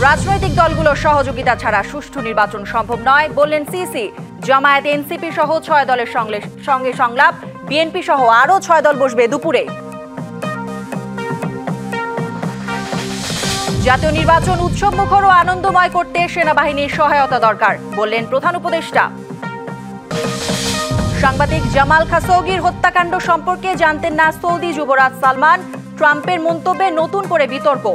রাজনৈতিক দলগুলোর সহযোগিতা ছাড়া সুষ্ঠু নির্বাচন সম্ভব নয় বললেন সিসি। জামায়াত, এনসিপি সহ ৬ দলের সঙ্গে সংলাপ, বিএনপি সহ আরও ৬ দল বসবে দুপুরে। জাতীয় নির্বাচন উৎসবমুখর ও আনন্দময় করতে সেনাবাহিনীর সহায়তা দরকার বললেন প্রধান উপদেষ্টা। সাংবাদিক জামাল খাশোগির হত্যাকাণ্ড সম্পর্কে জানতেন না সৌদি যুবরাজ সালমান, ট্রাম্পের মন্তব্যে নতুন করে বিতর্ক।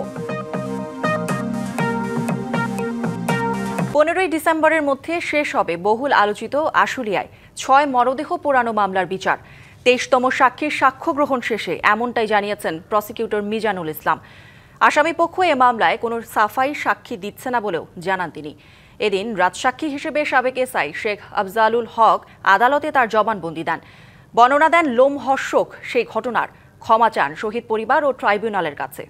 15ই ডিসেম্বরের মধ্যে শেষ হবে বহুল আলোচিত আশুলিয়ায় 6 মরদেহ পোড়ানো মামলার বিচার। 23তম সাক্ষীর সাক্ষ্য গ্রহণ শেষে এমনটাই জানিয়েছেন প্রসিকিউটর মিজানুল ইসলাম। আসামি পক্ষ এ মামলায় কোনো সাফাই সাক্ষী দিচ্ছে না বলেও জানান তিনি। এদিন রাজসাক্ষী হিসেবে সাবেক এসআই শেখ আফজালুল হক আদালতে তার জবানবন্দি দেন। বর্ণনা দেন লোমহর্ষক সেই ঘটনার, ক্ষমা চান শহীদ পরিবার ও ট্রাইব্যুনালের কাছে।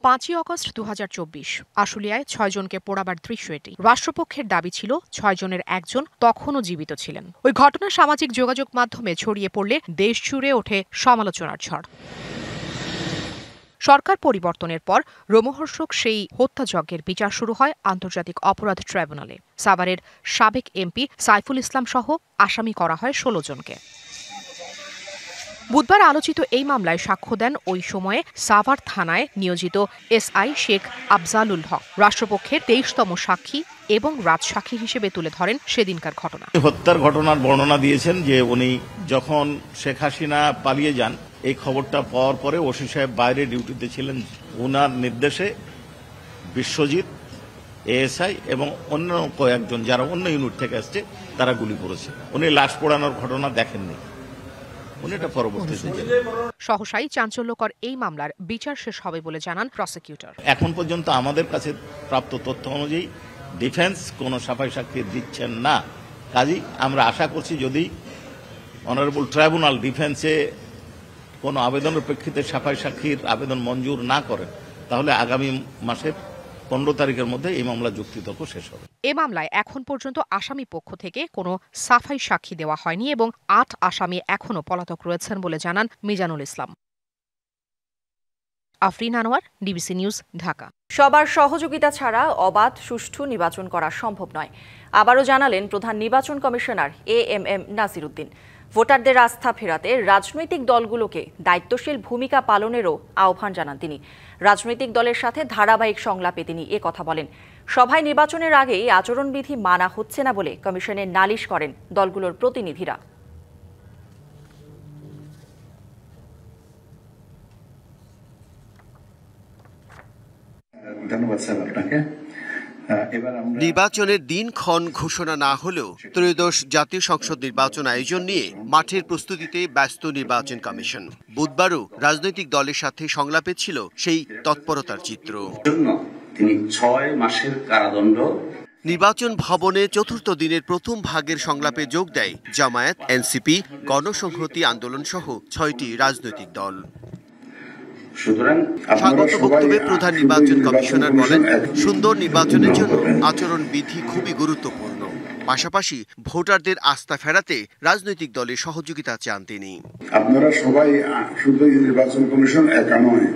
5ই আগস্ট 2024 আশুলিয়ায় 6 জনকে পোড়াবার দৃশ্য এটি। রাষ্ট্রপক্ষের দাবি ছিল 6 জনের একজন তখনও জীবিত ছিলেন। ওই ঘটনা সামাজিক যোগাযোগ মাধ্যমে ছড়িয়ে পড়লে দেশ জুড়ে ওঠে সমালোচনার ঝড়। সরকার পরিবর্তনের পর রোমহর্ষক সেই হত্যাযজ্ঞের বিচার শুরু হয় আন্তর্জাতিক অপরাধ ট্রাইব্যুনালে। সাভারের সাবেক এমপি সাইফুল ইসলাম সহ আসামি করা হয় 16 জনকে। বুধবার আলোচিত এই মামলায় সাক্ষ্য দেন ওই সময়ে সাভার থানায় নিয়োজিত এসআই শেখ আফজালুল হক। রাষ্ট্রপক্ষের 23তম সাক্ষী এবং রাজসাক্ষী হিসেবে তুলে ধরেন সেদিনকার ঘটনা। হত্যার ঘটনার বর্ণনা দিয়েছেন যে উনি যখন শেখ হাসিনা পালিয়ে যান, এই খবরটা পাওয়ার পরে ওসি সাহেব বাইরে ডিউটিতে ছিলেন, উনার নির্দেশে বিশ্বজিৎ, এএসআই এবং অন্য কয়েকজন যারা অন্য ইউনিট থেকে আসছে তারা গুলি করেছে। উনি লাশ পোড়ানোর ঘটনা দেখেননি, উনি এটা পরবর্তীতে সহসাই চাঞ্চল্যকর এই মামলার বিচার শেষ হবে বলে জানান প্রসিকিউটর। এখন পর্যন্ত আমাদের কাছে প্রাপ্ত তথ্য অনুযায়ী ডিফেন্স কোনো সাফাই সাক্ষী দিচ্ছেন না। কাজেই আমরা আশা করছি যদি অনারেবল ট্রাইব্যুনাল ডিফেন্সে কোনো আবেদনের প্রেক্ষিতে সাফাই সাক্ষীর আবেদন মঞ্জুর না করেন, তাহলে আগামী মাসের 15 তারিখের মধ্যে এই মামলা যুক্তিতর্ক শেষ হবে। এ মামলায় এখন পর্যন্ত আসামি পক্ষ থেকে কোনো সাফাই সাক্ষী দেওয়া হয়নি এবং 8 আসামি এখনও পলাতক রয়েছেন বলে জানান মিজানুল ইসলাম। Afrin Anwar, DBC news, Dhaka. সবার সহযোগিতা ছাড়া অবাধ সুষ্ঠু নির্বাচন করা সম্ভব নয় আবারও জানালেন প্রধান নির্বাচন কমিশনার এএমএম নাসির উদ্দিন। ভোটারদের আস্থা ফেরাতে রাজনৈতিক দলগুলোকে দায়িত্বশীল ভূমিকা পালনেরও আহ্বান জানান তিনি। রাজনৈতিক দলের সাথে ধারাবাহিক সংলাপে তিনি কথা বলেন। সভায় নির্বাচনের আগেই আচরণবিধি মানা হচ্ছে না বলে কমিশনে নালিশ করেন দলগুলোর প্রতিনিধিরা। ধন্যবাদ স্যার আপনাকে। নির্বাচনের দিনক্ষণ ঘোষণা না হলেও ত্রয়োদশ জাতীয় সংসদ নির্বাচন আয়োজন নিয়ে মাঠের প্রস্তুতিতে ব্যস্ত নির্বাচন কমিশন। বুধবারও রাজনৈতিক দলের সাথে সংলাপে ছিল সেই তৎপরতার চিত্র। তিনি 6 মাসের কারাদণ্ড। নির্বাচন ভবনে চতুর্থ দিনের প্রথম ভাগের সংলাপে যোগ দেয় জামায়াত, এনসিপি, গণসংহতি আন্দোলন সহ 6টি রাজনৈতিক দল। স্বাগত বক্তব্যে প্রধান নির্বাচন কমিশনার বলেন, সুন্দর নির্বাচনের জন্য আচরণবিধি খুবই গুরুত্বপূর্ণ। পাশাপাশি ভোটারদের আস্থা ফেরাতে রাজনৈতিক দলের সহযোগিতা চান তিনি। আপনারা সবাই শুধু নির্বাচন কমিশন একা নয়,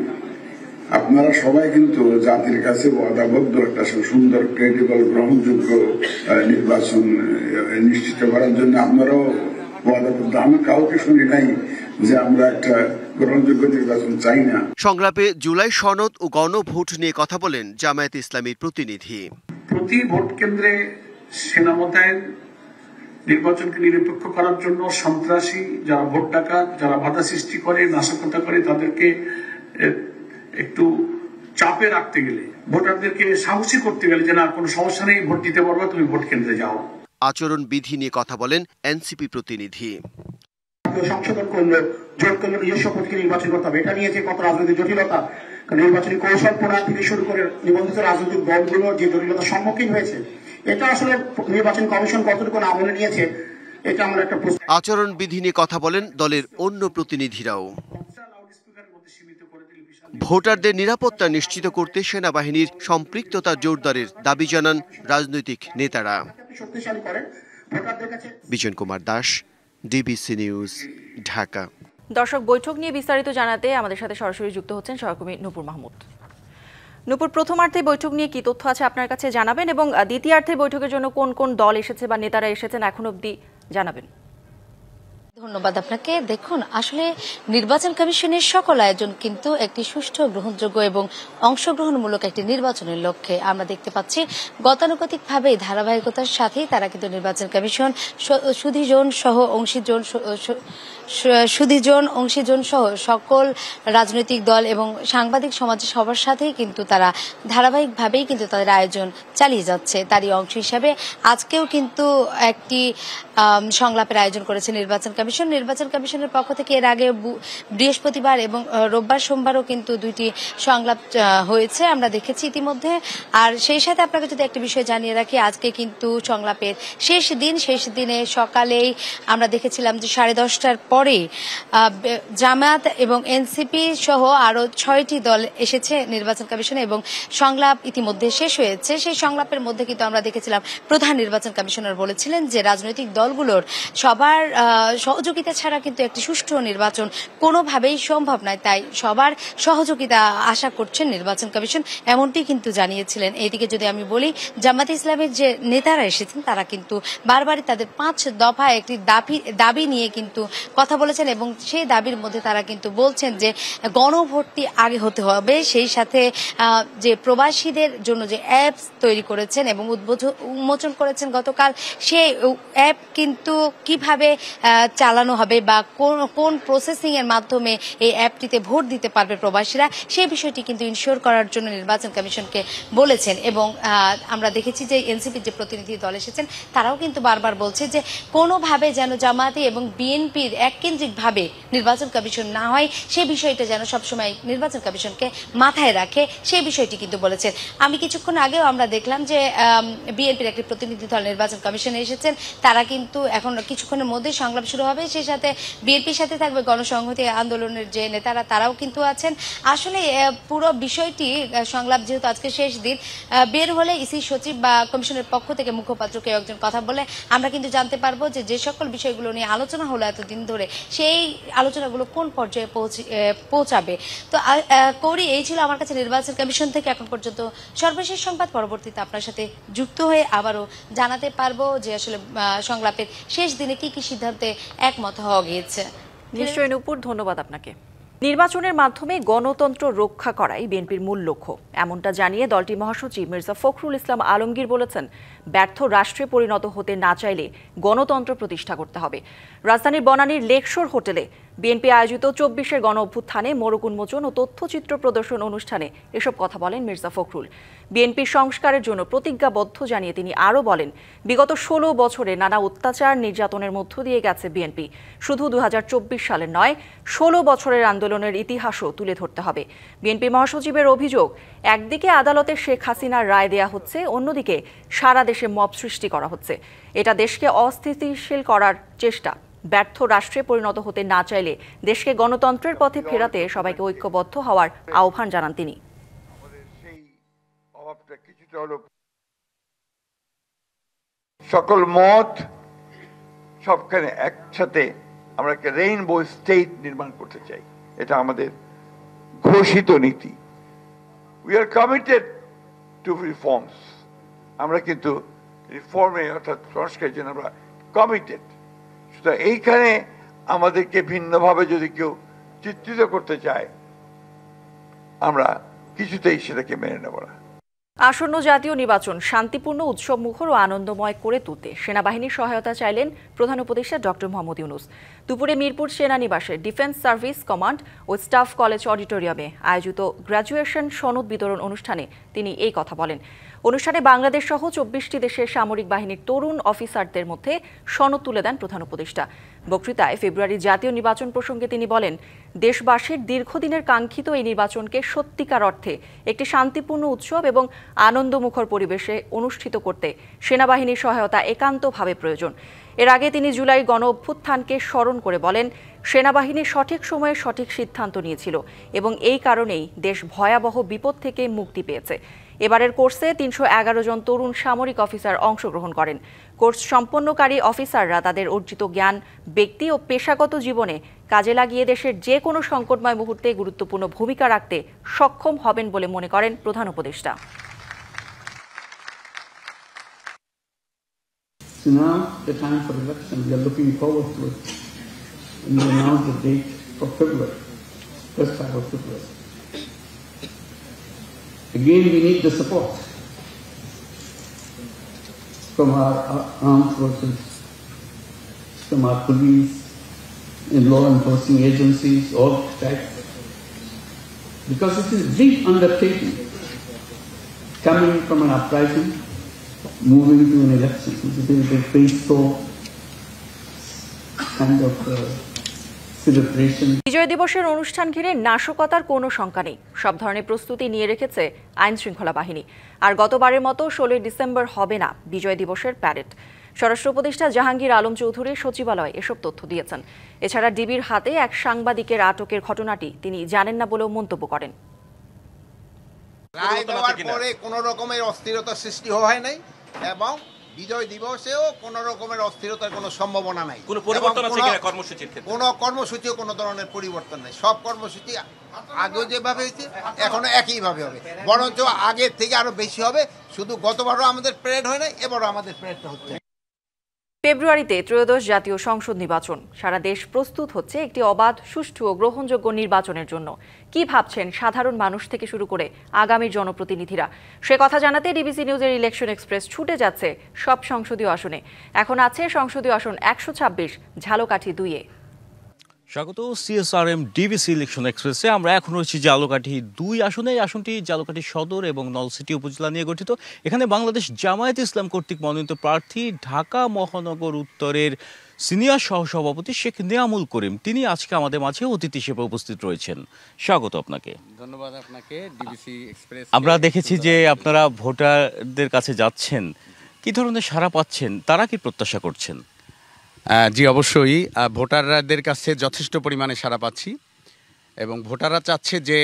আপনারা সবাই কিন্তু জাতির কাছে ওয়াদাবদ্ধ একটা সুন্দর, ক্রেডিবল, গ্রহণযোগ্য নির্বাচন নিশ্চিত করার জন্য আপনারাও ওয়াদাবদ্ধ। আমি কাউকে শুনি নাই যে আমরা একটা গ্রহণযোগ্য নির্বাচন চাই না। সংলাপে জুলাই সনদ ও গণভোট নিয়ে কথা বলেন জামায়াত ইসলামীর প্রতিনিধি। প্রতি ভোট কেন্দ্রে সেনা মোতায়েন, নির্বাচনকে নিরপেক্ষ করার জন্য সন্ত্রাসী যারা ভোট ডাকাত, যারা বাধা সৃষ্টি করে, নাশকতা করে, তাদেরকে একটু চাপে রাখতে গেলে, ভোটারদেরকে সাহসী করতে গেলে যে না কোনো সমস্যা নেই, ভোট দিতে পারবা, তুমি ভোট কেন্দ্রে যাও। আচরণ বিধি নিয়ে কথা বলেন এনসিপি প্রতিনিধি। সংশোধন করলে জোট করলে নিজস্ব ভোটকে নির্বাচন করতে হবে, এটা নিয়ে যে কত রাজনৈতিক জটিলতা, নির্বাচনী কৌশল প্রণয়ন থেকে শুরু করে নিবন্ধিত রাজনৈতিক দলগুলো যে জটিলতার সম্মুখীন হয়েছে, এটা আসলে নির্বাচন কমিশন কতটুকু আমলে নিয়েছে, এটা আমরা একটা আচরণ বিধি নিয়ে কথা বলেন দলের অন্য প্রতিনিধিরাও। ভোটারদের নিরাপত্তা নিশ্চিত করতে সেনাবাহিনীর সম্পৃক্ততা জোরদারের দাবি জানান রাজনৈতিক নেতারা। Bijan Kumar Das, DBC news, Dhaka. দর্শক, বৈঠক নিয়ে বিস্তারিত জানাতে আমাদের সাথে সরাসরি যুক্ত হচ্ছেন সহকর্মী নূপুর মাহমুদ। নূপুর, প্রথমার্ধে বৈঠক নিয়ে কি তথ্য আছে আপনার কাছে জানাবেন, এবং দ্বিতীয়ার্ধে বৈঠকের জন্য কোন কোন দল এসেছে বা নেতারা এসেছেন এখন অবধি জানাবেন। ধন্যবাদ আপনাকে। দেখুন, আসলে নির্বাচন কমিশনের সকল আয়োজন কিন্তু একটি সুষ্ঠু, গ্রহণযোগ্য এবং অংশগ্রহণমূলক একটি নির্বাচনের লক্ষ্যে। আমরা দেখতে পাচ্ছি গতানুগতিকভাবে ধারাবাহিকতার সাথেই তারা কিন্তু নির্বাচন কমিশন সুধীজন সহ অংশীজন সহ সকল রাজনৈতিক দল এবং সাংবাদিক সমাজের সবার সাথেই কিন্তু তারা ধারাবাহিকভাবেই কিন্তু তাদের আয়োজন চালিয়ে যাচ্ছে। তারই অংশ হিসাবে আজকেও কিন্তু একটি সংলাপের আয়োজন করেছে নির্বাচন কমিশন। নির্বাচন কমিশনের পক্ষ থেকে এর আগে বৃহস্পতিবার এবং রোববার সোমবারও কিন্তু দুইটি সংলাপ হয়েছে, আমরা দেখেছি ইতিমধ্যে। আর সেই সাথে আপনাকে যদি একটা বিষয় জানিয়ে রাখি, আজকে কিন্তু সংলাপের শেষ দিনে সকালেই আমরা দেখেছিলাম যে 10:30টার পরে জামায়াত এবং এনসিপি সহ আরো 6টি দল এসেছে নির্বাচন কমিশনে এবং সংলাপ ইতিমধ্যে শেষ হয়েছে। সেই সংলাপের মধ্যে কিন্তু আমরা দেখেছিলাম প্রধান নির্বাচন কমিশনার বলেছিলেন যে রাজনৈতিক দলগুলোর সবার সহযোগিতা ছাড়া কিন্তু একটি সুষ্ঠু নির্বাচন কোনোভাবেই সম্ভব নয়, তাই সবার সহযোগিতা আশা করছেন নির্বাচন কমিশন, এমনটি কিন্তু জানিয়েছিলেন। এইদিকে যদি আমি বলি, জামায়াতে ইসলামের যে নেতারা এসেছেন তারা কিন্তু বারবারই তাদের 5 দফা একটি দাবি নিয়ে কিন্তু কথা বলেছেন এবং সেই দাবির মধ্যে তারা কিন্তু বলছেন যে গণভোটটি আগে হতে হবে, সেই সাথে যে প্রবাসীদের জন্য যে অ্যাপস তৈরি করেছেন এবং উন্মোচন করেছেন গতকাল, সেই অ্যাপ কিন্তু কিভাবে চালানো হবে বা কোন প্রসেসিং এর মাধ্যমে এই অ্যাপটিতে ভোট দিতে পারবে প্রবাসীরা, সেই বিষয়টি কিন্তু ইনশিওর করার জন্য নির্বাচন কমিশনকে বলেছেন। এবং আমরা দেখেছি যে এনসিপির যে প্রতিনিধি দল এসেছেন তারাও কিন্তু বারবার বলছে যে কোনোভাবে যেন জামায়াতে এবং বিএনপির এককেন্দ্রিকভাবে নির্বাচন কমিশন না হয়, সেই বিষয়টা যেন সবসময় নির্বাচন কমিশনকে মাথায় রাখে, সেই বিষয়টি কিন্তু বলেছেন। আমি কিছুক্ষণ আগেও আমরা দেখলাম যে বিএনপির একটি প্রতিনিধি দল নির্বাচন কমিশনে এসেছেন, তারা কিন্তু এখন কিছুক্ষণের মধ্যে সংলাপ শুরু হবে, সেই সাথে বিএনপির সাথে থাকবে গণসংহতি আন্দোলনের যে নেতারা, তারাও কিন্তু আছেন। আসলে পুরো বিষয়টি সংলাপ যেহেতু আজকে শেষ দিন, বের হলে ইসি সচিব বা কমিশনের পক্ষ থেকে মুখপাত্র কেউ একজন কথা বলে আমরা কিন্তু জানতে পারবো যে সকল বিষয়গুলো নিয়ে আলোচনা হলো এতদিন ধরে, সেই আলোচনাগুলো কোন পর্যায়ে পৌঁছাবে। তো কৌরি, এই ছিল আমার কাছে নির্বাচন কমিশন থেকে এখন পর্যন্ত সর্বশেষ সংবাদ। পরবর্তীতে আপনার সাথে যুক্ত হয়ে আবারও জানাতে পারবো যে আসলে সংলাপের শেষ দিনে কি কি সিদ্ধান্তে একমত হওয়া গিয়েছে। নিশ্চয়ই নূপুর, ধন্যবাদ আপনাকে। নির্বাচনের মাধ্যমে গণতন্ত্র রক্ষা করাই বিএনপির মূল লক্ষ্য, এমনটা জানিয়ে দলটির মহাসচিব মির্জা ফখরুল ইসলাম আলমগীর বলেছেন, ব্যর্থ রাষ্ট্রে পরিণত হতে না চাইলে গণতন্ত্র প্রতিষ্ঠা করতে হবে। রাজধানীর বনানীর লেকশোর হোটেলে বিএনপি আয়োজিত 24-এর গণ অভ্যুত্থানে মোড়ক উন্মোচন ও তথ্যচিত্র প্রদর্শন অনুষ্ঠানে এসব কথা বলেন মির্জা ফখরুল। বিএনপির সংস্কারের জন্য প্রতিজ্ঞাবদ্ধ জানিয়ে তিনি আরও বলেন, বিগত 16 বছরে নানা অত্যাচার নির্যাতনের মধ্য দিয়ে গেছে বিএনপি। শুধু 2024 সালের নয়, 16 বছরের আন্দোলনের ইতিহাসও তুলে ধরতে হবে। বিএনপি মহাসচিবের অভিযোগ, একদিকে আদালতে শেখ হাসিনার রায় দেয়া হচ্ছে, অন্যদিকে সারা দেশে মব সৃষ্টি করা হচ্ছে। এটা দেশকে অস্থিতিশীল করার চেষ্টা। ব্যর্থ রাষ্ট্রে পরিণত হতে না চাইলে দেশকে গণতন্ত্রের পথে ফেরাতে সবাইকে ঐক্যবদ্ধ হওয়ার আহ্বান জানান তিনি। সকল মত সবখানে একসাথে আমরা একটা রেইনবো স্টেট নির্মাণ করতে চাই, এটা আমাদের ঘোষিত নীতি। We are committed two reforms, আমরা কিন্তু রিফর্মে অর্থাৎ সংস্কারের জন্য আমরা কমিটেড। সুতরাং এইখানে আমাদেরকে ভিন্নভাবে যদি কেউ চিত্রিত করতে চায়, আমরা কিছুতেই সেটাকে মেনে নেব না। আসন্ন জাতীয় নির্বাচন শান্তিপূর্ণ, উৎসবমুখর ও আনন্দময় করে তুলতে সেনাবাহিনীর সহায়তা চাইলেন প্রধান উপদেষ্টা ডক্টর মোহাম্মদ ইউনূস। দুপুরে মিরপুর সেনানিবাসে ডিফেন্স সার্ভিস কমান্ড ও স্টাফ কলেজ অডিটোরিয়ামে আয়োজিত গ্র্যাজুয়েশন সনদ বিতরণ অনুষ্ঠানে তিনি এই কথা বলেন। অনুষ্ঠানে বাংলাদেশ সহ 24টি দেশের সামরিক বাহিনীর তরুণ অফিসারদের মধ্যে সনদ তুলে দেন প্রধান উপদেষ্টা। বক্তৃতায় ফেব্রুয়ারির জাতীয় নির্বাচন প্রসঙ্গে তিনি বলেন, দেশবাসীর দীর্ঘদিনের কাঙ্ক্ষিত এই নির্বাচনকে সত্যিকার অর্থে একটি শান্তিপূর্ণ উৎসব এবং আনন্দমুখর পরিবেশে অনুষ্ঠিত করতে সেনাবাহিনীর সহায়তা একান্তভাবে প্রয়োজন। এর আগে তিনি জুলাই গণ অভ্যুত্থানকে স্মরণ করে বলেন, সেনাবাহিনী সঠিক সময়ে সঠিক সিদ্ধান্ত নিয়েছিল এবং এই কারণেই দেশ ভয়াবহ বিপদ থেকে মুক্তি পেয়েছে। এবারের কোর্সে ৩১১ জন তরুণ সামরিক অফিসার অংশগ্রহণ করেন। কোর্স সম্পন্নকারী অফিসাররা তাদের অর্জিত জ্ঞান ব্যক্তি ও পেশাগত জীবনে কাজে লাগিয়ে দেশের যে কোনো সংকটময় মুহূর্তে গুরুত্বপূর্ণ ভূমিকা রাখতে সক্ষম হবেন বলে মনে করেন প্রধান উপদেষ্টা। So now the time for election, we are looking forward to it. And we announced the date for February, first half of February. Again, we need the support from our armed forces, from our police, and law enforcement agencies, all types. Because it is a big undertaking coming from an uprising, moving to an election. It is a peaceful kind of celebration. বিজয় দিবসের অনুষ্ঠান ঘিরে নাশকতার কোনো শঙ্কা নেই। সব ধরনের প্রস্তুতি নিয়ে রেখেছে আইন শৃঙ্খলা বাহিনী। আর গতবারের মতো 16 ডিসেম্বর হবে না বিজয় দিবসের প্যারেড। স্বরাষ্ট্র উপদেষ্টা জাহাঙ্গীর আলম চৌধুরী সচিবালয়ে এসব তথ্য দিয়েছেন। এছাড়া ডিবির হাতে এক সাংবাদিকের আটকের ঘটনাটি তিনি জানেন না বলেও মন্তব্য করেন। রায় দেওয়ার পরে কোনো রকমের অস্থিরতা সৃষ্টি হয় নাই এবং বিজয় দিবসেও কোনো রকমের অস্থিরতার কোনো সম্ভাবনা নাই। কোনো পরিবর্তন আছে কিনা কর্মসূচির ক্ষেত্রে? কোনো কর্মসূচিও কোনো ধরনের পরিবর্তন নাই। সব কর্মসূচি আগেও যেভাবে হয়েছে এখনো একইভাবে হবে, বরঞ্চ আগের থেকে আরো বেশি হবে। শুধু গতবারও আমাদের প্যারেড হয় নাই, এবারও আমাদের প্যারেডটা হচ্ছে। ফেব্রুয়ারিতে ত্রয়োদশ জাতীয় সংসদ নির্বাচন। সারা দেশ প্রস্তুত হচ্ছে একটি অবাধ, সুষ্ঠু ও গ্রহণযোগ্য নির্বাচনের জন্য। কি ভাবছেন সাধারণ মানুষ থেকে শুরু করে আগামীর জনপ্রতিনিধিরা? সে কথা জানাতে ডিবিসি নিউজের ইলেকশন এক্সপ্রেস ছুটে যাচ্ছে সব সংসদীয় আসনে। এখন আছে সংসদীয় আসন 126 ঝালকাঠি 2-এ। স্বাগত সিএসআরএম ডিবিসি ইলেকশন এক্সপ্রেসে। আমরা এখন রয়েছি ঝালকাঠি 2 আসনে। এই আসনটি ঝালকাঠি সদর এবং নলছিটি উপজেলা নিয়ে গঠিত। এখানে বাংলাদেশ জামায়াত ইসলাম কর্তৃক মনোনীত প্রার্থী ঢাকা মহানগর উত্তরের সিনিয়র সহসভাপতি শেখ নিয়ামুল করিম, তিনি আজকে আমাদের মাঝে অতিথি হিসেবে উপস্থিত রয়েছেন। স্বাগত আপনাকে। ধন্যবাদ আপনাকে ডিবিসি এক্সপ্রেস। আমরা দেখেছি যে আপনারা ভোটারদের কাছে যাচ্ছেন, কি ধরনের সাড়া পাচ্ছেন, তারা কি প্রত্যাশা করছেন? জি অবশ্যই, ভোটারদের কাছে যথেষ্ট পরিমাণে সাড়া পাচ্ছি এবং ভোটাররা চাচ্ছে যে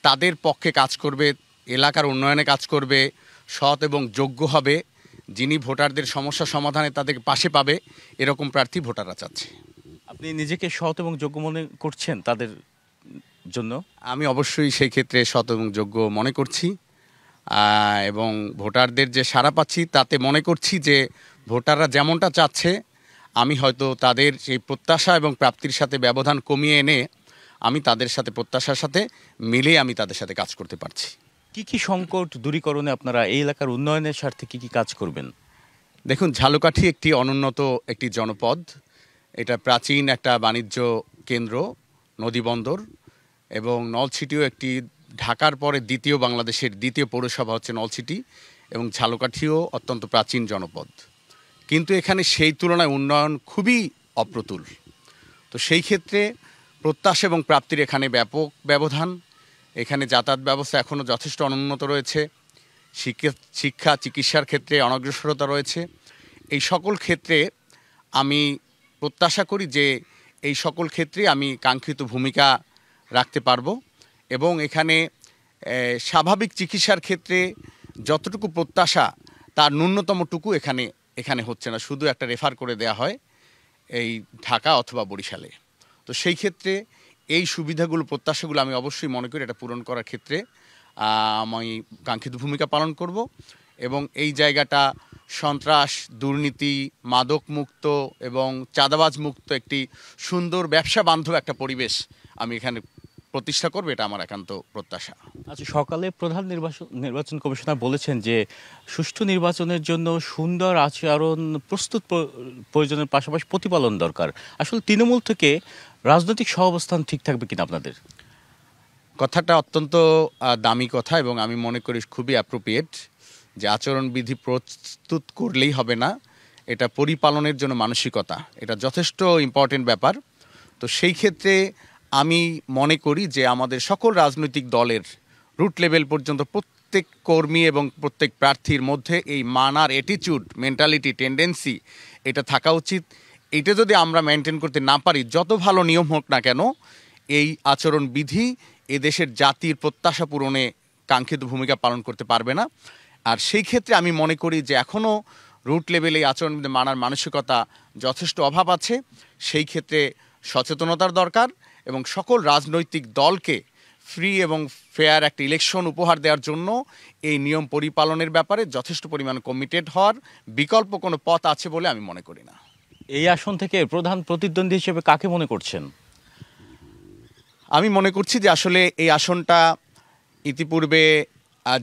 তাদের পক্ষে কাজ করবে, এলাকার উন্নয়নে কাজ করবে, সৎ এবং যোগ্য হবে, যিনি ভোটারদের সমস্যা সমাধানে তাদের পাশে পাবে, এরকম প্রার্থী ভোটাররা চাচ্ছে। আপনি নিজেকে সৎ এবং যোগ্য মনে করছেন তাদের জন্য? আমি অবশ্যই সেই ক্ষেত্রে সৎ এবং যোগ্য মনে করছি এবং ভোটারদের যে সাড়া পাচ্ছি তাতে মনে করছি যে ভোটাররা যেমনটা চাচ্ছে আমি হয়তো তাদের সেই প্রত্যাশা এবং প্রাপ্তির সাথে ব্যবধান কমিয়ে এনে আমি তাদের সাথে প্রত্যাশার সাথে মিলে আমি তাদের সাথে কাজ করতে পারছি। কি কি সংকট দূরীকরণে আপনারা এই এলাকার উন্নয়নের স্বার্থে কি কি কাজ করবেন? দেখুন, ঝালকাঠি একটি অনুন্নত একটি জনপদ। এটা প্রাচীন একটা বাণিজ্য কেন্দ্র, নদীবন্দর, এবং নলছিটিও একটি ঢাকার পরে বাংলাদেশের দ্বিতীয় পৌরসভা হচ্ছে নলছিটি, এবং ঝালকাঠিও অত্যন্ত প্রাচীন জনপদ। কিন্তু এখানে সেই তুলনায় উন্নয়ন খুবই অপ্রতুল। তো সেই ক্ষেত্রে প্রত্যাশা এবং প্রাপ্তির এখানে ব্যাপক ব্যবধান। এখানে যাতায়াত ব্যবস্থা এখনও যথেষ্ট অনুন্নত রয়েছে, শিক্ষা চিকিৎসার ক্ষেত্রে অনগ্রসরতা রয়েছে। এই সকল ক্ষেত্রে আমি প্রত্যাশা করি যে এই সকল ক্ষেত্রে আমি কাঙ্ক্ষিত ভূমিকা রাখতে পারবো এবং এখানে স্বাভাবিক চিকিৎসার ক্ষেত্রে যতটুকু প্রত্যাশা তার ন্যূনতমটুকু এখানে হচ্ছে না, শুধু একটা রেফার করে দেয়া হয় এই ঢাকা অথবা বরিশালে। তো সেই ক্ষেত্রে এই সুবিধাগুলো, প্রত্যাশাগুলো আমি অবশ্যই মনে করি এটা পূরণ করার ক্ষেত্রে আমি কাঙ্ক্ষিত ভূমিকা পালন করব এবং এই জায়গাটা সন্ত্রাস, দুর্নীতি, মাদক মুক্ত এবং চাঁদাবাজ মুক্ত একটি সুন্দর ব্যবসা বান্ধব একটা পরিবেশ আমি এখানে প্রতিষ্ঠা করবে, এটা আমার একান্ত প্রত্যাশা। আচ্ছা, সকালে প্রধান নির্বাচন কমিশনার বলেছেন যে সুষ্ঠু নির্বাচনের জন্য সুন্দর আচরণ প্রস্তুত প্রয়োজনের পাশাপাশি প্রতিপালন দরকার। আসলে তৃণমূল থেকে রাজনৈতিক সহাবস্থান ঠিক থাকবে কিনা আপনাদের? কথাটা অত্যন্ত দামি কথা এবং আমি মনে করি খুবই অ্যাপ্রোপ্রিয়েট যে আচরণবিধি প্রস্তুত করলেই হবে না, এটা পরিপালনের জন্য মানসিকতা, এটা যথেষ্ট ইম্পর্টেন্ট ব্যাপার। তো সেই ক্ষেত্রে আমি মনে করি যে আমাদের সকল রাজনৈতিক দলের রুট লেভেল পর্যন্ত প্রত্যেক কর্মী এবং প্রত্যেক প্রার্থীর মধ্যে এই মানার অ্যাটিটিউড, মেন্টালিটি, টেন্ডেন্সি এটা থাকা উচিত। এটা যদি আমরা মেনটেন করতে না পারি, যত ভালো নিয়ম হোক না কেন, এই আচরণবিধি এদেশের জাতির প্রত্যাশা পূরণে কাঙ্ক্ষিত ভূমিকা পালন করতে পারবে না। আর সেই ক্ষেত্রে আমি মনে করি যে এখনও রুট লেভেলে এই আচরণবিধি মানার মানসিকতা যথেষ্ট অভাব আছে। সেই ক্ষেত্রে সচেতনতার দরকার এবং সকল রাজনৈতিক দলকে ফ্রি এবং ফেয়ার একটা ইলেকশন উপহার দেওয়ার জন্য এই নিয়ম পরিপালনের ব্যাপারে যথেষ্ট পরিমাণ কমিটেড হওয়ার বিকল্প কোনো পথ আছে বলে আমি মনে করি না। এই আসন থেকে প্রধান প্রতিদ্বন্দ্বী হিসেবে কাকে মনে করছেন? আমি মনে করছি যে আসলে এই আসনটা ইতিপূর্বে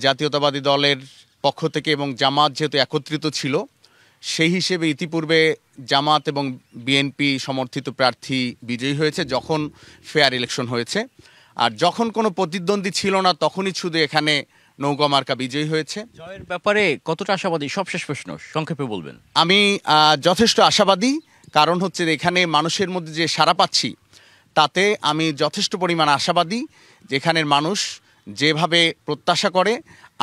জাতীয়তাবাদী দলের পক্ষ থেকে এবং জামাত যেহেতু একত্রিত ছিল, সেই হিসেবে ইতিপূর্বে জামাত এবং বিএনপি সমর্থিত প্রার্থী বিজয়ী হয়েছে যখন ফেয়ার ইলেকশন হয়েছে। আর যখন কোনো প্রতিদ্বন্দ্বী ছিল না তখনই শুধু এখানে নৌকা মার্কা বিজয়ী হয়েছে। জয়ের ব্যাপারে কতটা আশাবাদী, সবশেষ প্রশ্ন সংক্ষেপে বলবেন। আমি যথেষ্ট আশাবাদী, কারণ হচ্ছে এখানে মানুষের মধ্যে যে সাড়া পাচ্ছি তাতে আমি যথেষ্ট পরিমাণ আশাবাদী। যেখানের মানুষ যেভাবে প্রত্যাশা করে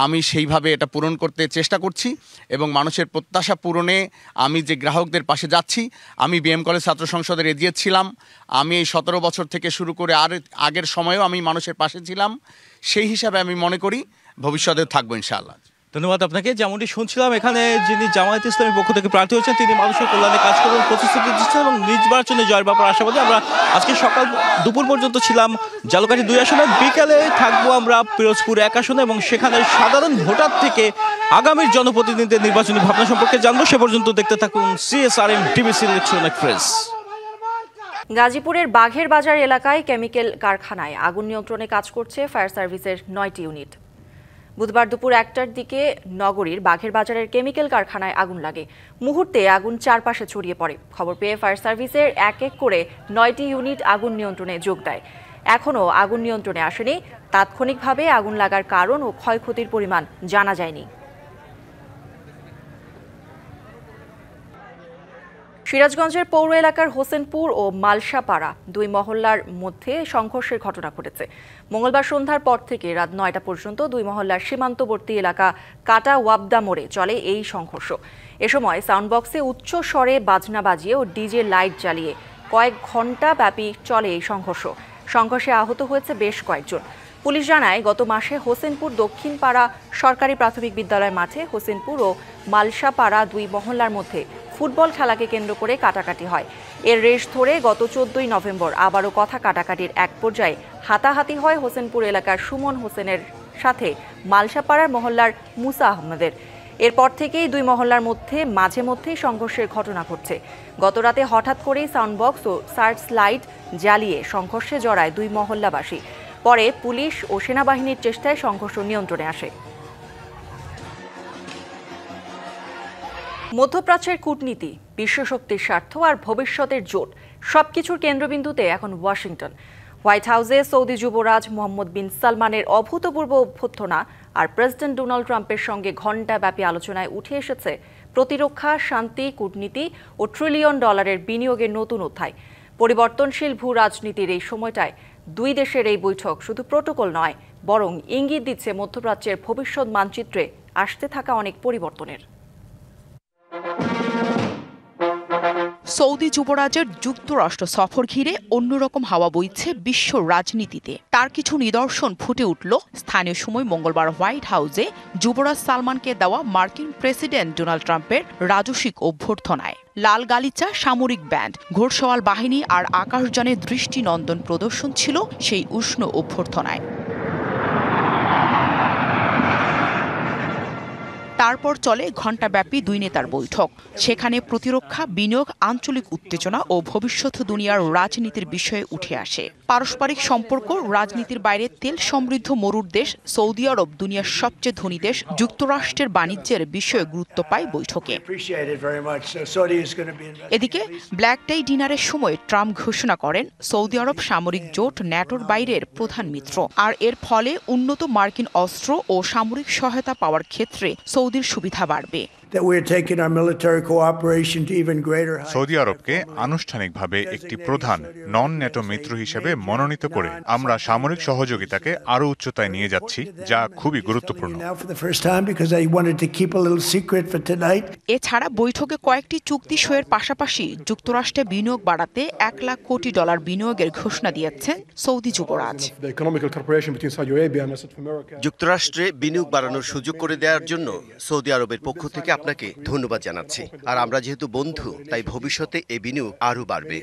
আমি সেইভাবে এটা পূরণ করতে চেষ্টা করছি এবং মানুষের প্রত্যাশা পূরণে আমি যে গ্রাহকদের পাশে যাচ্ছি। আমি বিএম কলেজ ছাত্র সংসদের এজিএস ছিলাম, আমি এই 17 বছর থেকে শুরু করে আর আগের সময়েও আমি মানুষের পাশে ছিলাম। সেই হিসাবে আমি মনে করি ভবিষ্যতে থাকবো ইনশাআল্লাহ। ধন্যবাদ আপনাকে। যেমনটি শুনছিলাম, এখানে যিনি জামায়াত ইসলামের পক্ষ থেকে প্রার্থী হয়েছেন তিনি মানুষের কল্যাণে কাজ করবেন প্রতিশ্রুতি দিচ্ছেন এবং নির্বাচনে জয়ের ব্যাপারে আশাবাদী। আমরা আজকে সকাল দুপুর পর্যন্ত ছিলাম ঝালকাঠি 2 আসনে, বিকেলে থাকবো আমরা পিরোজপুর 1 আসনে এবং সেখানে সাধারণ ভোটার থেকে আগামীর জনপ্রতিনিধিদের নির্বাচনী ভাবনা সম্পর্কে জানবো। সে পর্যন্ত দেখতে থাকুন CSRM ডিবিসি ইলেকশন এক্সপ্রেস। গাজীপুরের বাঘের বাজার এলাকায় কেমিক্যাল কারখানায় আগুন নিয়ন্ত্রণে কাজ করছে ফায়ার সার্ভিসের 9টি ইউনিট। বুধবার দুপুর 1টার দিকে নগরীর বাঘের বাজারের কেমিক্যাল কারখানায় আগুন লাগে। মুহূর্তে আগুন চারপাশে ছড়িয়ে পড়ে। খবর পেয়ে ফায়ার সার্ভিসের এক এক করে 9টি ইউনিট আগুন নিয়ন্ত্রণে যোগ দেয়। এখনও আগুন নিয়ন্ত্রণে আসেনি। তাৎক্ষণিকভাবে আগুন লাগার কারণ ও ক্ষয়ক্ষতির পরিমাণ জানা যায়নি। সিরাজগঞ্জের পৌর এলাকার হোসেনপুর ও মালসাপাড়া 2 মহল্লার মধ্যে সংঘর্ষের ঘটনা ঘটেছে। মঙ্গলবার সন্ধ্যার পর থেকে রাত 9টা পর্যন্ত 2 মহল্লার সীমান্তবর্তী এলাকা কাটা ওয়াবদা মোড়ে চলে এই সংঘর্ষ। এ সময় সাউন্ড বক্সে উচ্চ স্বরে বাজনা বাজিয়ে ও ডিজে লাইট জ্বালিয়ে কয়েক ঘণ্টা ব্যাপী চলে এই সংঘর্ষে আহত হয়েছে বেশ কয়েকজন। পুলিশ জানায়, গত মাসে হোসেনপুর দক্ষিণ পাড়া সরকারি প্রাথমিক বিদ্যালয় মাঠে হোসেনপুর ও মালসাপাড়া 2 মহল্লার মধ্যে ফুটবল খেলাকে কেন্দ্র করে কাটাকাটি হয়। এর রেশ ধরে গত 14ই নভেম্বর আবারও কথা কাটাকাটির এক পর্যায়ে হাতাহাতি হয় হোসেনপুর এলাকার সুমন হোসেনের সাথে মালসাপাড়ার মহল্লার মুসা আহমেদের। এরপর থেকেই 2 মহল্লার মধ্যে মাঝে মধ্যেই সংঘর্ষের ঘটনা ঘটছে। গতরাতে হঠাৎ করেই সাউন্ডবক্স ও সার্চ লাইট জ্বালিয়ে সংঘর্ষে জড়ায় 2 মহল্লাবাসী। পরে পুলিশ ও সেনাবাহিনীর চেষ্টায় সংঘর্ষ নিয়ন্ত্রণে আসে। মধ্যপ্রাচ্যের কূটনীতি, বিশ্বশক্তির স্বার্থ আর ভবিষ্যতের জোট সবকিছুর কেন্দ্রবিন্দুতে এখন ওয়াশিংটন। হোয়াইট হাউসে সৌদি যুবরাজ মোহাম্মদ বিন সালমানের অভূতপূর্ব অভ্যর্থনা আর প্রেসিডেন্ট ডোনাল্ড ট্রাম্পের সঙ্গে ঘণ্টাব্যাপী আলোচনায় উঠে এসেছে প্রতিরক্ষা, শান্তি, কূটনীতি ও $1 ট্রিলিয়ন বিনিয়োগের নতুন অধ্যায়। পরিবর্তনশীল ভূ রাজনীতির এই সময়টায় 2 দেশের এই বৈঠক শুধু প্রোটোকল নয়, বরং ইঙ্গিত দিচ্ছে মধ্যপ্রাচ্যের ভবিষ্যৎ মানচিত্রে আসতে থাকা অনেক পরিবর্তনের। সৌদি যুবরাজের যুক্তরাষ্ট্র সফর ঘিরে অন্যরকম হাওয়া বইছে বিশ্ব রাজনীতিতে। তার কিছু নিদর্শন ফুটে উঠল স্থানীয় সময় মঙ্গলবার হোয়াইট হাউসে যুবরাজ সালমানকে দেওয়া মার্কিন প্রেসিডেন্ট ডোনাল্ড ট্রাম্পের রাজস্বিক অভ্যর্থনায়। লাল গালিচা, সামরিক ব্যান্ড, ঘোড়সওয়াল বাহিনী আর আকাশযানে দৃষ্টিনন্দন প্রদর্শন ছিল সেই উষ্ণ অভ্যর্থনায়। তারপর চলে ঘণ্টাব্যাপী 2 নেতার বৈঠক। সেখানে প্রতিরক্ষা, বিনিয়োগ, আঞ্চলিক উত্তেজনা ও ভবিষ্যৎ দুনিয়ার রাজনীতির বিষয়ে উঠে আসে। পারস্পরিক সম্পর্ক, রাজনীতির বাইরে তেল সমৃদ্ধ মরুর দেশ সৌদি আরব দুনিয়ার সবচেয়ে ধনী দেশ যুক্তরাষ্ট্রের বাণিজ্যের বিষয়ে গুরুত্ব পায় বৈঠকে। এদিকে ব্ল্যাক টাই ডিনারের সময় ট্রাম্প ঘোষণা করেন সৌদি আরব সামরিক জোট ন্যাটোর বাইরের প্রধান মিত্র, আর এর ফলে উন্নত মার্কিন অস্ত্র ও সামরিক সহায়তা পাওয়ার ক্ষেত্রে সৌদির সুবিধা বাড়বে। that we're taking our military cooperation to even greater heights. Saudi আরবকে আনুষ্ঠানিকভাবে একটি প্রধান নন ন্যাটো মিত্র হিসেবে মনোনীত করে আমরা সামরিক সহযোগিতাকে আরো উচ্চতায় নিয়ে যাচ্ছি, যা খুবই গুরুত্বপূর্ণ। এছাড়া বৈঠকে কয়েকটি চুক্তি সইয়ের পাশাপাশি যুক্তরাষ্ট্রে বিনিয়োগ বাড়াতে $1 লাখ কোটি বিনিয়োগের ঘোষণা দিয়েছেন সৌদি যুবরাজ। যুক্তরাষ্ট্রে বিনিয়োগ বাড়ানোর সুযোগ করে দেওয়ার জন্য সৌদি আরবের পক্ষ থেকে আপনাকে ধন্যবাদ জানাচ্ছি। আর আমরা যেহেতু বন্ধু, তাই ভবিষ্যতে এই বিনিয়োগ আরও বাড়বে।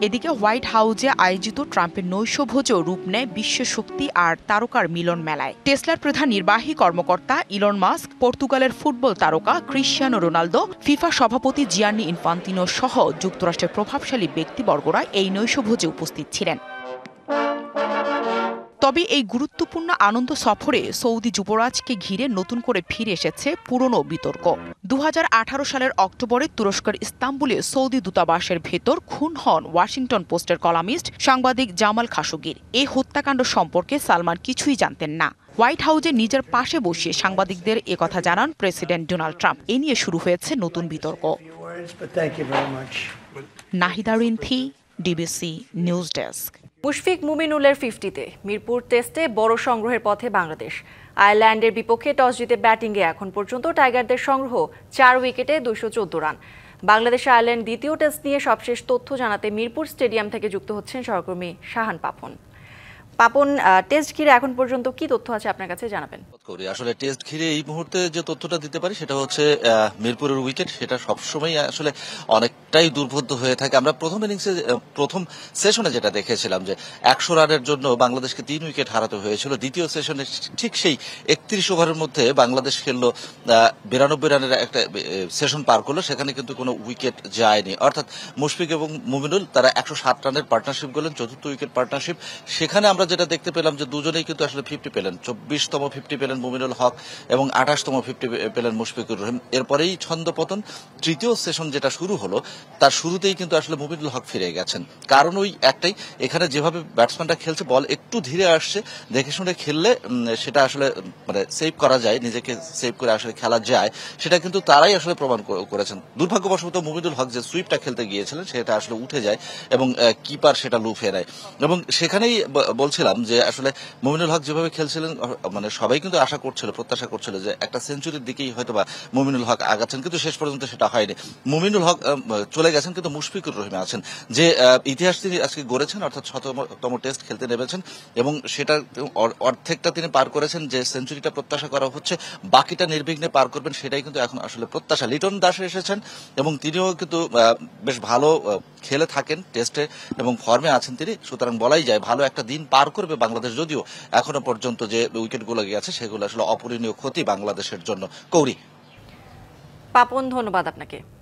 এদিকে হোয়াইট হাউসে আয়োজিত ট্রাম্পের নৈশভোজেও রূপ নেয় বিশ্ব শক্তি আর তারকার মিলন মেলায়। টেসলার প্রধান নির্বাহী কর্মকর্তা ইলন মাস্ক, পর্তুগালের ফুটবল তারকা ক্রিশ্চিয়ানো রোনালদো, ফিফা সভাপতি জিয়ান্নি ইনফান্তিনো সহ যুক্তরাষ্ট্রের প্রভাবশালী ব্যক্তিবর্গরা এই নৈশভোজে উপস্থিত ছিলেন। তবে এই গুরুত্বপূর্ণ আনন্দ সফরে সৌদি যুবরাজকে ঘিরে নতুন করে ফিরে এসেছে পুরনো বিতর্ক। 2018 সালের অক্টোবরে তুরস্কের ইস্তাম্বুলে সৌদি দূতাবাসের ভেতর খুন হন ওয়াশিংটন পোস্টের কলামিস্ট সাংবাদিক জামাল খাশোগির। এই হত্যাকাণ্ড সম্পর্কে সালমান কিছুই জানতেন না। হোয়াইট হাউসে নিজের পাশে বসিয়ে সাংবাদিকদের একথা জানান প্রেসিডেন্ট ডোনাল্ড ট্রাম্প। এ নিয়ে শুরু হয়েছে নতুন বিতর্ক। Nahida Rinthi, DBC news desk. Mushfiq মুমিনুলের 50-তে মিরপুর টেস্টে বড় সংগ্রহের পথে বাংলাদেশ। আয়ারল্যান্ডের বিপক্ষে টস জিতে ব্যাটিংয়ে এখন পর্যন্ত টাইগারদের সংগ্রহ 4 উইকেটে 214 রান। বাংলাদেশ আয়ারল্যান্ড দ্বিতীয় টেস্ট নিয়ে সবশেষ তথ্য জানাতে মিরপুর স্টেডিয়াম থেকে যুক্ত হচ্ছেন সহকর্মী শাহান পাপন। পাপন, টেস্ট ঘিরে এখন পর্যন্ত কি তথ্য আছে আপনার কাছে জানাবেন? আসলে টেস্ট ঘিরে এই মুহূর্তে যে তথ্যটা দিতে পারি সেটা হচ্ছে মিরপুরের উইকেট, সেটা সবসময় আসলে অনেকটাই দুর্বোধ্য হয়ে থাকে। আমরা প্রথম ইনিংসে প্রথম সেশনে যেটা দেখেছিলাম যে 100 রানের জন্য বাংলাদেশকে 3 উইকেট হারাতে হয়েছিল। দ্বিতীয় সেশনে ঠিক সেই 31 ওভারের মধ্যে বাংলাদেশ খেললো 92 রানের একটা সেশন পার করলো, সেখানে কিন্তু কোনো উইকেট যায়নি। অর্থাৎ মুশফিক এবং মুমিনুল তারা 107 রানের পার্টনারশিপ করলেন, চতুর্থ উইকেট পার্টনারশিপ। সেখানে আমরা যেটা দেখতে পেলাম যে দুজনেই কিন্তু আসলে 50 পেলেন। 24তম 50 পেলেন মুমিনুল হক এবং 28তম 50 পেলেন মুশফিকুর রহিম। এরপরেই ছন্দপতন। তৃতীয় সেশন যেটা শুরু হলো তার শুরুতেই কিন্তু আসলে মুমিনুল হক ফিরে গেছেন। কারণ ওই একটাই, এখানে যেভাবে ব্যাটসম্যানরা খেলছে, বল একটু ধীরে আসছে, দেখে শুনে খেললে সেটা আসলে মানে সেভ করা যায়, নিজেকে সেভ করে আসলে খেলা যায়, সেটা কিন্তু তারাই আসলে প্রমাণ করেছেন। দুর্ভাগ্যবশত মুমিনুল হক যে সুইপটা খেলতে গিয়েছিলেন সেটা আসলে উঠে যায় এবং কিপার সেটা লুফে নেয়। এবং সেখানেই বলছিলাম যে আসলে মুমিনুল হক যেভাবে খেলছিলেন, মানে সবাই কিন্তু আশা করছিল, প্রত্যাশা করছিল যে একটা সেঞ্চুরির দিকেই হয়তোবা মুমিনুল হক আগাচ্ছেন, কিন্তু শেষ পর্যন্ত সেটা হয়নি। মুমিনুল হক চলে গেছেন, কিন্তু মুশফিকুর রহিম আছেন, যে ইতিহাস তিনি আজকে গড়েছেন, অর্থাৎ শততম টেস্ট খেলতে নেমেছেন এবং সেটা অর্ধেকটা তিনি পার করেছেন। যে সেঞ্চুরিটা প্রত্যাশা করা হচ্ছে, বাকিটা নির্বিঘ্নে পার করবেন, সেটাই কিন্তু এখন আসলে প্রত্যাশা। লিটন দাস এসেছেন এবং তিনিও কিন্তু বেশ ভালো খেলে থাকেন টেস্টে এবং ফর্মে আছেন তিনি, সুতরাং বলাই যায় ভালো একটা দিন পার করবে বাংলাদেশ। যদিও এখনো পর্যন্ত যে উইকেটগুলো গেছে সেগুলো আসলে অপূরণীয় ক্ষতি বাংলাদেশের জন্য। কৌরি। পাপন, ধন্যবাদ আপনাকে।